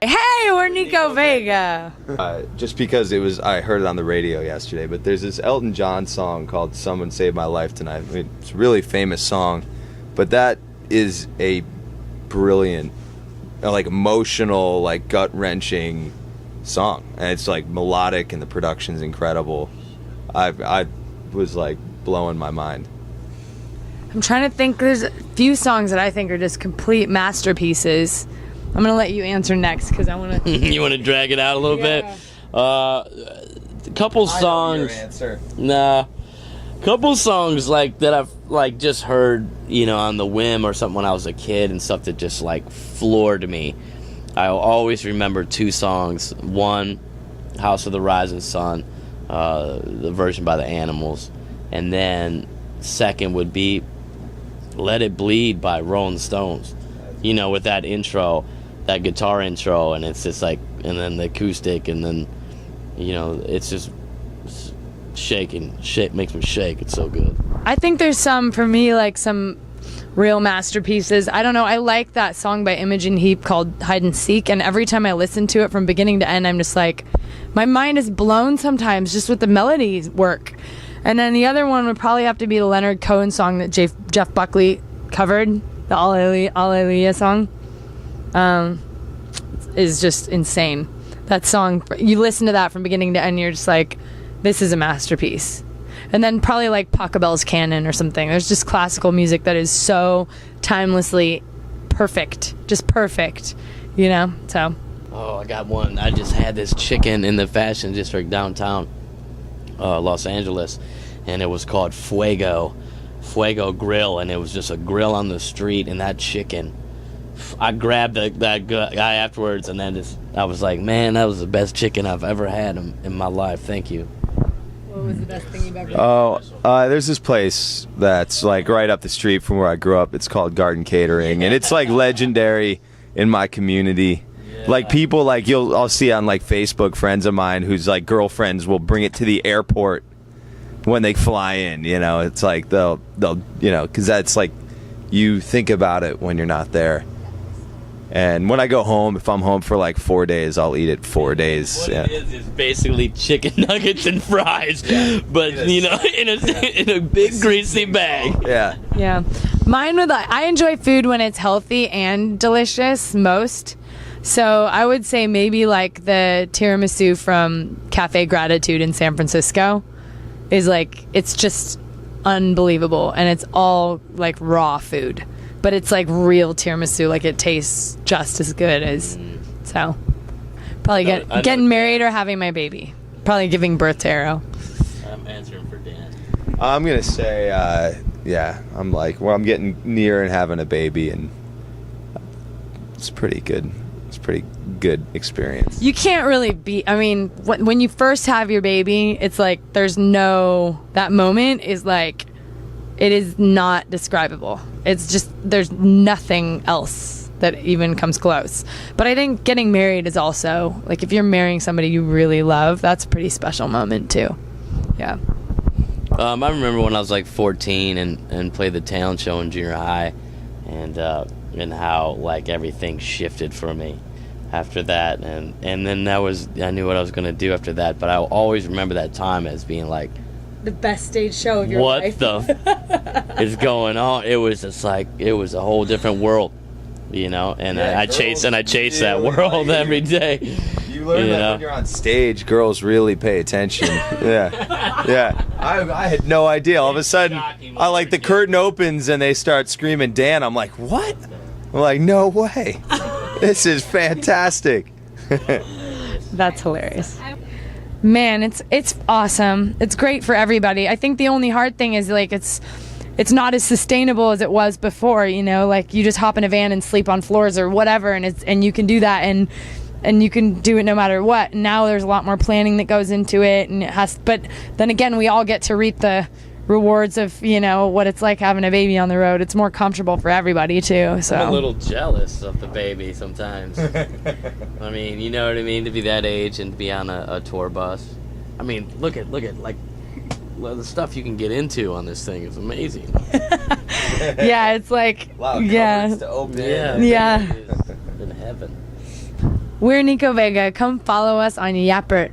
Hey, we're Nico Vega. Just because I heard it on the radio yesterday, but there's this Elton John song called Someone Saved My Life Tonight. I mean, it's a really famous song, but that is a brilliant, like emotional, like gut-wrenching song. And it's like melodic and the production's incredible. I was like blowing my mind. I'm trying to think. There's a few songs that I think are just complete masterpieces. I'm gonna let you answer next because I want to. You want to drag it out a little bit? A couple songs. I know your answer. Nah, couple songs like that I've like just heard, you know, on the whim or something when I was a kid and stuff that just like floored me. I'll always remember two songs. One, "House of the Rising Sun," the version by the Animals, and then second would be "Let It Bleed" by Rolling Stones. You know, with that intro, that guitar intro, and it's just like, and then the acoustic, and then, you know, it's just shaking. Makes me shake. It's so good. I think there's some, for me, like some real masterpieces. I don't know. I like that song by Imogen Heap called "Hide and Seek," and every time I listen to it from beginning to end, I'm just like, my mind is blown sometimes just with the melody work. And then the other one would probably have to be the Leonard Cohen song that Jeff Buckley covered, the Alleluia song. Is just insane. That song, you listen to that from beginning to end, you're just like, this is a masterpiece. And then probably like Pachelbel's Canon or something. There's just classical music that is so timelessly perfect, just perfect, you know. So Oh, I got one. I just had this chicken in the Fashion District downtown Los Angeles, and it was called Fuego Grill, and it was just a grill on the street, and that chicken, I grabbed that guy afterwards, and then I was like, man, that was the best chicken I've ever had in my life. Thank you. what was the best thing you've ever had? There's this place that's like right up the street from where I grew up. It's called Garden Catering, and it's like legendary in my community. Like people like I'll see on like Facebook, friends of mine whose like girlfriends will bring it to the airport when they fly in. You know, it's like they'll you know, because that's like, you think about it when you're not there. And when I go home, if I'm home for like 4 days, I'll eat it 4 days. What it is basically chicken nuggets and fries, but you know, in a big greasy bag. Yeah. Yeah. Mine would I enjoy food when it's healthy and delicious most. So I would say maybe like the tiramisu from Cafe Gratitude in San Francisco is like, it's just unbelievable, and it's all like raw food, but it's like real tiramisu. Like it tastes just as good as. So probably getting married or having my baby. Probably giving birth to Arrow. I'm answering for Dan. I'm gonna say, I'm like, well, I'm getting near and having a baby, and it's pretty good. It's a pretty good experience. You can't really beat. I mean, when you first have your baby, it's like that moment is like, it is not describable. It's just, there's nothing else that even comes close. But I think getting married is also, like, if you're marrying somebody you really love, that's a pretty special moment too. Yeah. I remember when I was like 14 and played the talent show in junior high, and how like everything shifted for me after that, and then I knew what I was going to do after that, but I always remember that time as being like The best stage show of your life. What the is going on? It was just like, it was a whole different world, you know, and I chase that world every day. You learn that when you're on stage, girls really pay attention. Yeah. I had no idea. All of a sudden, the curtain opens and they start screaming Dan. I'm like, what? I'm like, no way. This is fantastic. That's hilarious. Man, it's awesome. It's great for everybody. I think the only hard thing is like it's not as sustainable as it was before, you know, like you just hop in a van and sleep on floors or whatever, and you can do that, and you can do it no matter what. Now there's a lot more planning that goes into it, and but then again, we all get to reap the rewards of, you know, what it's like having a baby on the road. It's more comfortable for everybody too. So I'm a little jealous of the baby sometimes. I mean, you know what I mean, to be that age and be on a tour bus. I mean, look at like the stuff you can get into on this thing is amazing. Yeah, it's like, Wow, yeah, to open. yeah. In heaven. We're Nico Vega. Come follow us on Yapper.